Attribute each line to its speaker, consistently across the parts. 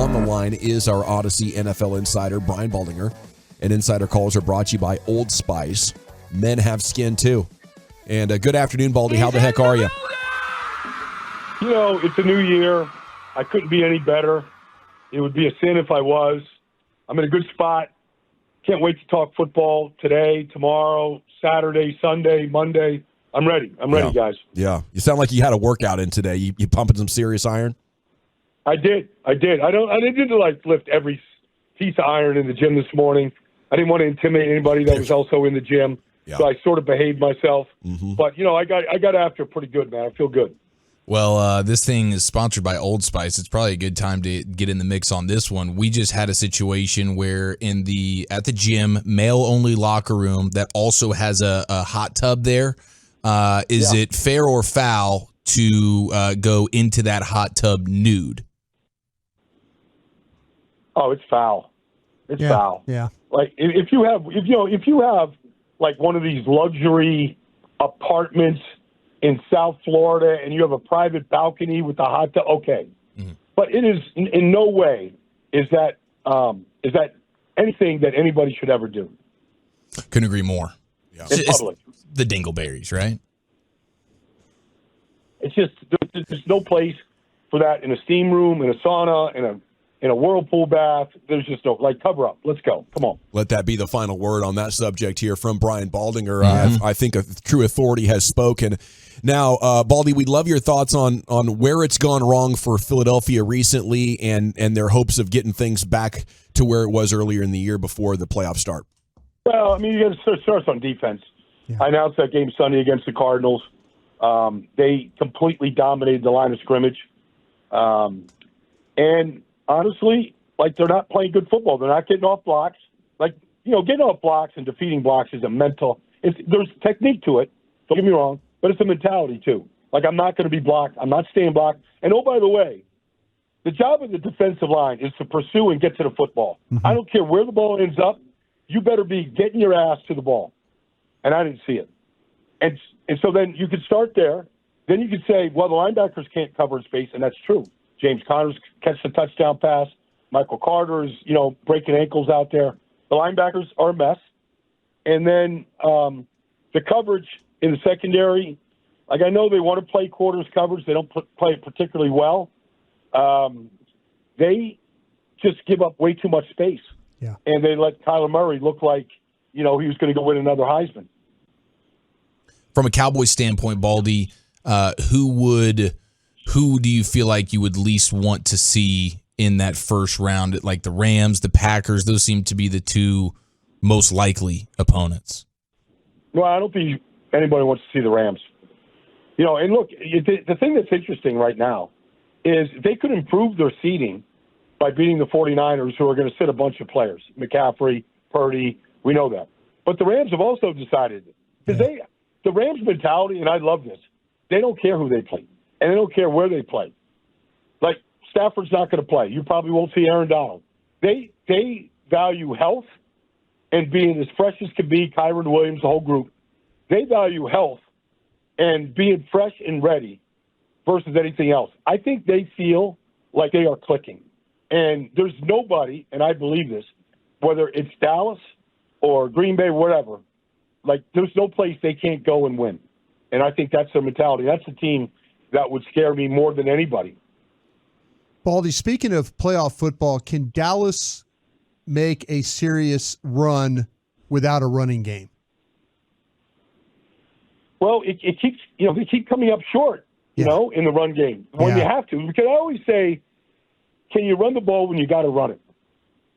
Speaker 1: On the line is our Audacy NFL insider, Brian Baldinger. And insider calls are brought to you by Old Spice. Men have skin, too. And good afternoon, Baldy. How the heck are you?
Speaker 2: You know, it's a new year. I couldn't be any better. It would be a sin if I was. I'm in a good spot. Can't wait to talk football today, tomorrow, Saturday, Sunday, Monday. I'm ready. I'm ready, guys.
Speaker 1: Yeah. You sound like you had a workout in today. You pumping some serious iron?
Speaker 2: I did. I didn't like lift every piece of iron in the gym this morning. I didn't want to intimidate anybody that was also in the gym. Yeah. So I sort of behaved myself. Mm-hmm. But, you know, I got after it pretty good, man. I feel good.
Speaker 3: Well, this thing is sponsored by Old Spice. It's probably a good time to get in the mix on this one. We just had a situation where at the gym, male-only locker room that also has a hot tub there. Is it fair or foul to go into that hot tub nude?
Speaker 2: Oh, it's foul. It's foul.
Speaker 4: Yeah.
Speaker 2: Like if you have like one of these luxury apartments in South Florida and you have a private balcony with a hot tub, okay. Mm-hmm. But it is in no way is that anything that anybody should ever do.
Speaker 3: Couldn't agree more.
Speaker 2: Yeah. In public.
Speaker 3: The dingleberries, right?
Speaker 2: It's just there's no place for that in a steam room, in a sauna, in a whirlpool bath. There's just no, like, cover up. Let's go. Come on.
Speaker 1: Let that be the final word on that subject here from Brian Baldinger. Mm-hmm. I think a true authority has spoken. Now, Baldy, we'd love your thoughts on where it's gone wrong for Philadelphia recently and their hopes of getting things back to where it was earlier in the year before the playoffs start.
Speaker 2: Well, I mean, you got to start on defense. Yeah. I announced that game Sunday against the Cardinals. They completely dominated the line of scrimmage. And honestly, like, they're not playing good football. They're not getting off blocks. Like, you know, getting off blocks and defeating blocks is there's technique to it. Don't get me wrong, but it's a mentality too. Like, I'm not going to be blocked. I'm not staying blocked. And oh, by the way, the job of the defensive line is to pursue and get to the football. Mm-hmm. I don't care where the ball ends up. You better be getting your ass to the ball. And I didn't see it. And so then you could start there. Then you could say, well, the linebackers can't cover in space, and that's true. James Conner's catches a touchdown pass. Michael Carter's, breaking ankles out there. The linebackers are a mess. And then the coverage in the secondary, like, I know they want to play quarters coverage. They don't play it particularly well. They just give up way too much space.
Speaker 4: Yeah. And
Speaker 2: they let Kyler Murray look like, he was going to go win another Heisman.
Speaker 3: From a Cowboys standpoint, Baldy, who do you feel like you would least want to see in that first round? Like the Rams, the Packers, those seem to be the two most likely opponents.
Speaker 2: Well, I don't think anybody wants to see the Rams. And look, the thing that's interesting right now is they could improve their seeding by beating the 49ers, who are going to sit a bunch of players. McCaffrey, Purdy, we know that. But the Rams have also decided, because the Rams' mentality, and I love this, they don't care who they play, and they don't care where they play. Like, Stafford's not going to play. You probably won't see Aaron Donald. They value health and being as fresh as can be, Kyron Williams, the whole group. They value health and being fresh and ready versus anything else. I think they feel like they are clicking. And there's nobody, and I believe this, whether it's Dallas or Green Bay, whatever, like, there's no place they can't go and win. And I think that's their mentality. That's the team that would scare me more than anybody.
Speaker 4: Baldy, speaking of playoff football, can Dallas make a serious run without a running game?
Speaker 2: Well, it keeps, they keep coming up short, in the run game when you have to. Because I always say, can you run the ball when you got to run it?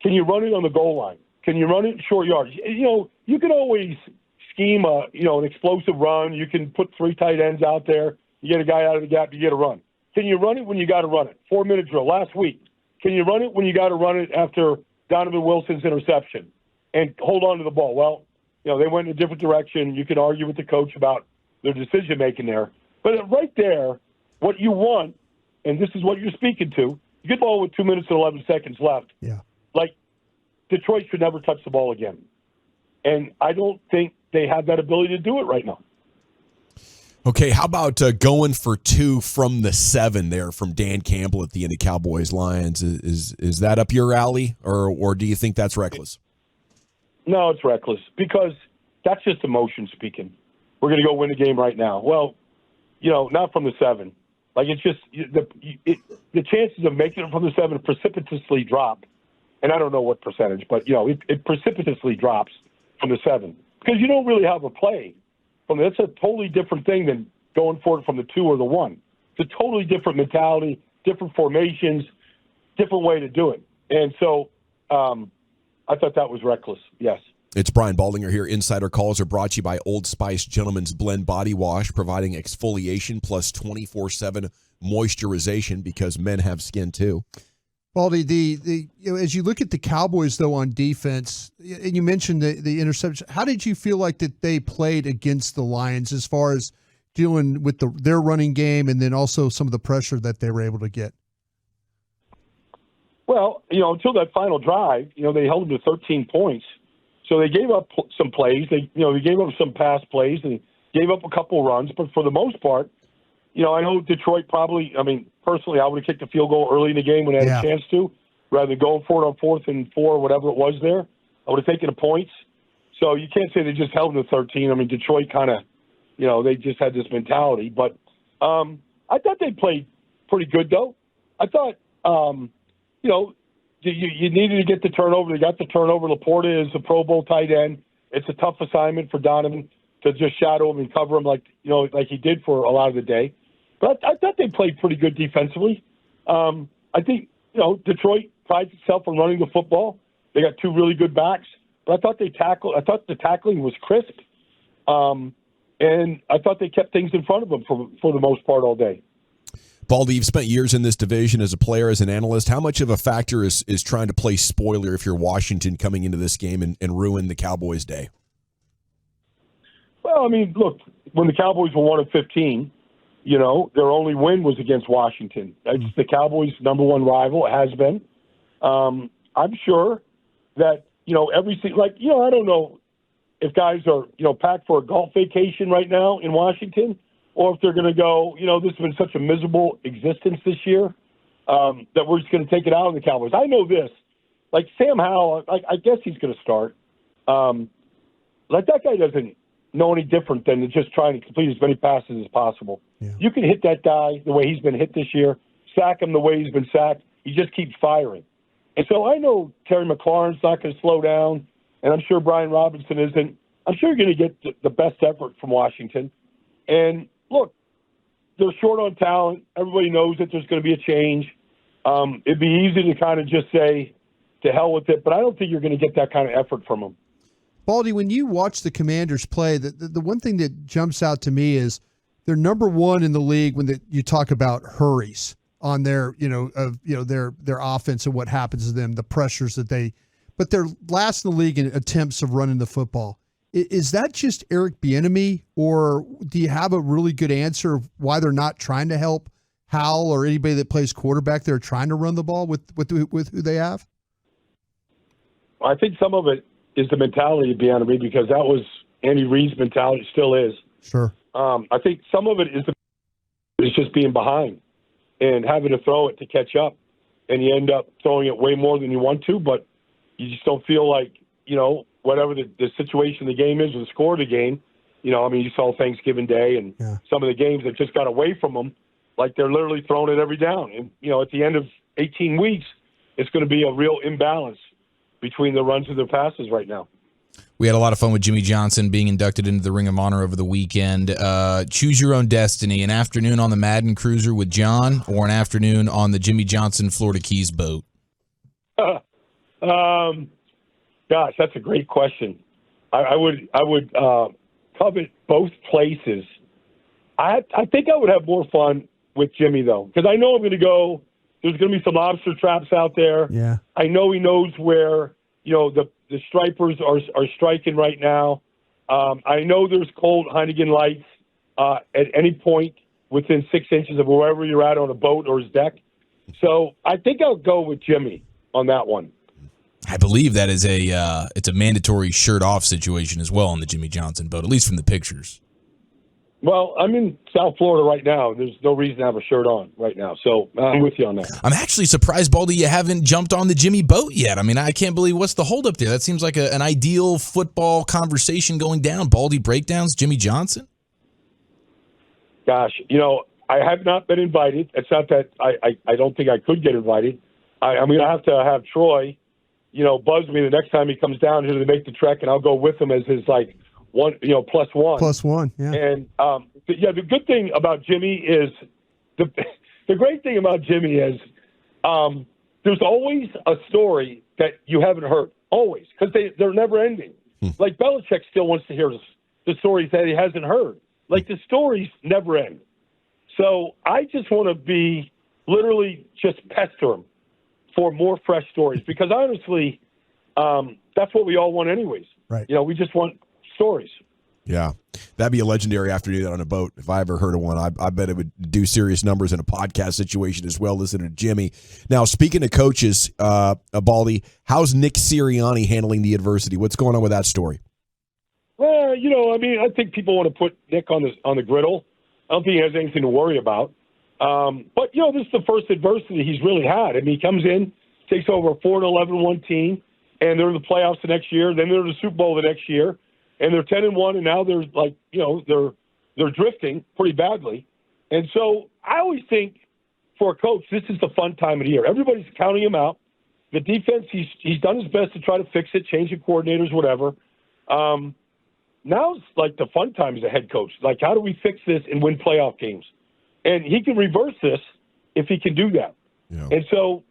Speaker 2: Can you run it on the goal line? Can you run it in short yards? You can always scheme an explosive run. You can put 3 tight ends out there. You get a guy out of the gap, you get a run. Can you run it when you got to run it? 4-minute drill last week. Can you run it when you got to run it after Donovan Wilson's interception and hold on to the ball? Well, they went in a different direction. You can argue with the coach about their decision-making there. But right there, what you want, and this is what you're speaking to, you get the ball with 2 minutes and 11 seconds left.
Speaker 4: Yeah.
Speaker 2: Like, Detroit should never touch the ball again. And I don't think they have that ability to do it right now.
Speaker 1: Okay, how about going for 2 from the 7 there from Dan Campbell at the end of Cowboys Lions? Is that up your alley, or do you think that's reckless?
Speaker 2: No, it's reckless because that's just emotion speaking. We're going to go win the game right now. Well, not from the 7. Like, it's just the chances of making it from the 7 precipitously drop. And I don't know what percentage, but, it precipitously drops from the 7 because you don't really have a play. That's a totally different thing than going for it from the 2 or the 1. It's a totally different mentality, different formations, different way to do it. And so I thought that was reckless, yes.
Speaker 1: It's Brian Baldinger here. Insider calls are brought to you by Old Spice Gentleman's Blend Body Wash, providing exfoliation plus 24/7 moisturization because men have skin too.
Speaker 4: Baldy, as you look at the Cowboys, though, on defense, and you mentioned the interception, how did you feel like that they played against the Lions as far as dealing with their running game and then also some of the pressure that they were able to get?
Speaker 2: Well, until that final drive, they held them to 13 points. So they gave up some plays. They gave up some pass plays and gave up a couple runs. But for the most part, I know Detroit personally, I would have kicked a field goal early in the game when I had a chance to, rather than going for it on 4th and 4 or whatever it was there. I would have taken the points. So you can't say they just held them to 13. Detroit kind of, they just had this mentality. But I thought they played pretty good, though. I thought, you needed to get the turnover. They got the turnover. Laporta is a Pro Bowl tight end. It's a tough assignment for Donovan to just shadow him and cover him like he did for a lot of the day. But I thought they played pretty good defensively. I think, Detroit prides itself on running the football. They got 2 really good backs. But I thought the tackling was crisp. And I thought they kept things in front of them for the most part all day.
Speaker 1: Baldy, you've spent years in this division as a player, as an analyst. How much of a factor is trying to play spoiler if you're Washington coming into this game and ruin the Cowboys' day?
Speaker 2: Well, look, when the Cowboys were 1-15, their only win was against Washington. It's the Cowboys' number 1 rival. It has been. I'm sure that, I don't know if guys are, packed for a golf vacation right now in Washington or if they're going to go, this has been such a miserable existence this year that we're just going to take it out on the Cowboys. I know this. Like Sam Howell, I guess he's going to start. That guy doesn't know any different than just trying to complete as many passes as possible. Yeah. You can hit that guy the way he's been hit this year, sack him the way he's been sacked. He just keeps firing. And so I know Terry McLaurin's not going to slow down, and I'm sure Brian Robinson isn't. I'm sure you're going to get the best effort from Washington. And, look, they're short on talent. Everybody knows that there's going to be a change. It'd be easy to kind of just say, to hell with it, but I don't think you're going to get that kind of effort from them.
Speaker 4: Baldy, when you watch the Commanders play, the one thing that jumps out to me is they're number 1 in the league when you talk about hurries on their offense and what happens to them, the pressures that but they're last in the league in attempts of running the football. Is that just Eric Bieniemy, or do you have a really good answer of why they're not trying to help Howell or anybody that plays quarterback? They're trying to run the ball with who they have.
Speaker 2: I think some of it is the mentality of Bieniemy because that was Andy Reid's mentality, still is.
Speaker 4: Sure.
Speaker 2: I think some of it is just being behind and having to throw it to catch up, and you end up throwing it way more than you want to, but you just don't feel like, whatever the situation the game is or the score of the game, you saw Thanksgiving Day and some of the games that just got away from them, like they're literally throwing it every down. And, at the end of 18 weeks, it's going to be a real imbalance between the runs and their passes right now.
Speaker 3: We had a lot of fun with Jimmy Johnson being inducted into the Ring of Honor over the weekend. Choose your own destiny, an afternoon on the Madden Cruiser with John or an afternoon on the Jimmy Johnson Florida Keys boat?
Speaker 2: Gosh, that's a great question. I would covet both places. I think I would have more fun with Jimmy, though, because I know I'm going to go. There's going to be some lobster traps out there.
Speaker 4: Yeah.
Speaker 2: I know he knows where, the stripers are striking right now. I know there's cold Heineken lights at any point within 6 inches of wherever you're at on a boat or his deck. So I think I'll go with Jimmy on that one.
Speaker 3: I believe that is it's a mandatory shirt off situation as well on the Jimmy Johnson boat, at least from the pictures.
Speaker 2: Well, I'm in South Florida right now. There's no reason to have a shirt on right now. So I'm with you on that.
Speaker 3: I'm actually surprised, Baldy, you haven't jumped on the Jimmy boat yet. I mean, I can't believe what's the holdup there. That seems like an ideal football conversation going down. Baldy breakdowns, Jimmy Johnson.
Speaker 2: Gosh, I have not been invited. It's not that I don't think I could get invited. I'm going to have Troy, buzz me the next time he comes down here to make the trek, and I'll go with him as his one, plus one.
Speaker 4: Plus one, yeah.
Speaker 2: And the good thing about Jimmy is the great thing about Jimmy is there's always a story that you haven't heard, always, because they're never ending. Like Belichick still wants to hear the stories that he hasn't heard. Like the stories never end. So I just want to be literally just pester him for more fresh stories because honestly, that's what we all want anyways.
Speaker 4: Right.
Speaker 2: We just want stories.
Speaker 1: Yeah, that'd be a legendary afternoon on a boat. If I ever heard of one, I bet it would do serious numbers in a podcast situation as well. Listen to Jimmy. Now, speaking of coaches, Baldy, how's Nick Sirianni handling the adversity? What's going on with that story?
Speaker 2: Well, I think people want to put Nick on the griddle. I don't think he has anything to worry about. But this is the first adversity he's really had. I mean, he comes in, takes over a 4-11-1 team, and they're in the playoffs the next year. Then they're in the Super Bowl the next year. And they're 10-1, and now they're they're drifting pretty badly. And so I always think for a coach, this is the fun time of the year. Everybody's counting him out. The defense, he's done his best to try to fix it, change the coordinators, whatever. Now it's like the fun time as a head coach. Like, how do we fix this and win playoff games? And he can reverse this if he can do that.
Speaker 1: Yeah.
Speaker 2: And so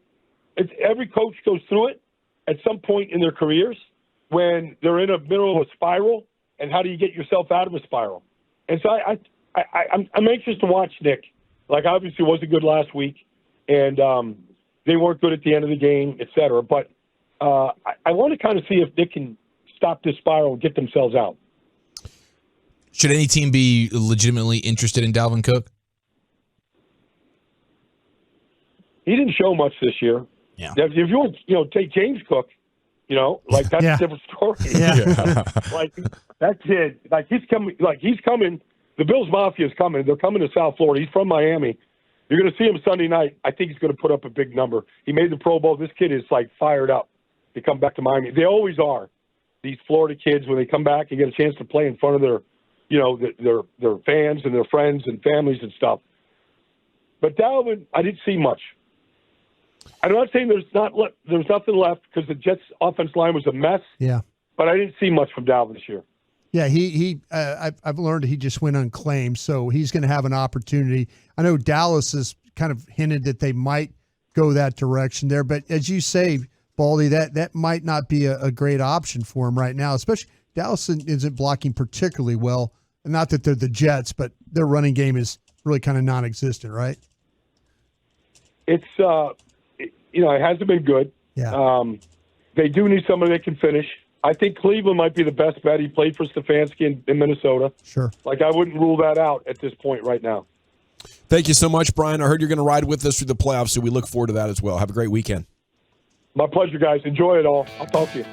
Speaker 2: every coach goes through it at some point in their careers when they're in the middle of a spiral, and how do you get yourself out of a spiral? And so I'm anxious to watch Nick. Like, obviously, it wasn't good last week, and they weren't good at the end of the game, et cetera. But I want to kind of see if Nick can stop this spiral and get themselves out.
Speaker 3: Should any team be legitimately interested in Dalvin Cook?
Speaker 2: He didn't show much this year.
Speaker 3: Yeah.
Speaker 2: If you want to, take James Cook, that's a different story.
Speaker 4: Yeah.
Speaker 2: Like that kid, he's coming. The Bills Mafia is coming. They're coming to South Florida. He's from Miami. You're going to see him Sunday night. I think he's going to put up a big number. He made the Pro Bowl. This kid is fired up to come back to Miami. They always are. These Florida kids, when they come back and get a chance to play in front of their fans and their friends and families and stuff. But Dalvin, I didn't see much. I'm not saying there's nothing left because the Jets' offense line was a mess.
Speaker 4: Yeah,
Speaker 2: but I didn't see much from Dalvin this year.
Speaker 4: Yeah, I've learned he just went unclaimed, so he's going to have an opportunity. I know Dallas has kind of hinted that they might go that direction there, but as you say, Baldy, that might not be a great option for him right now. Especially Dallas isn't blocking particularly well. Not that they're the Jets, but their running game is really kind of non-existent, right?
Speaker 2: It's it hasn't been good.
Speaker 4: Yeah.
Speaker 2: They do need somebody that can finish. I think Cleveland might be the best bet. He played for Stefanski in Minnesota.
Speaker 4: Sure.
Speaker 2: I wouldn't rule that out at this point right now.
Speaker 1: Thank you so much, Brian. I heard you're going to ride with us through the playoffs, so we look forward to that as well. Have a great weekend.
Speaker 2: My pleasure, guys. Enjoy it all. I'll talk to you.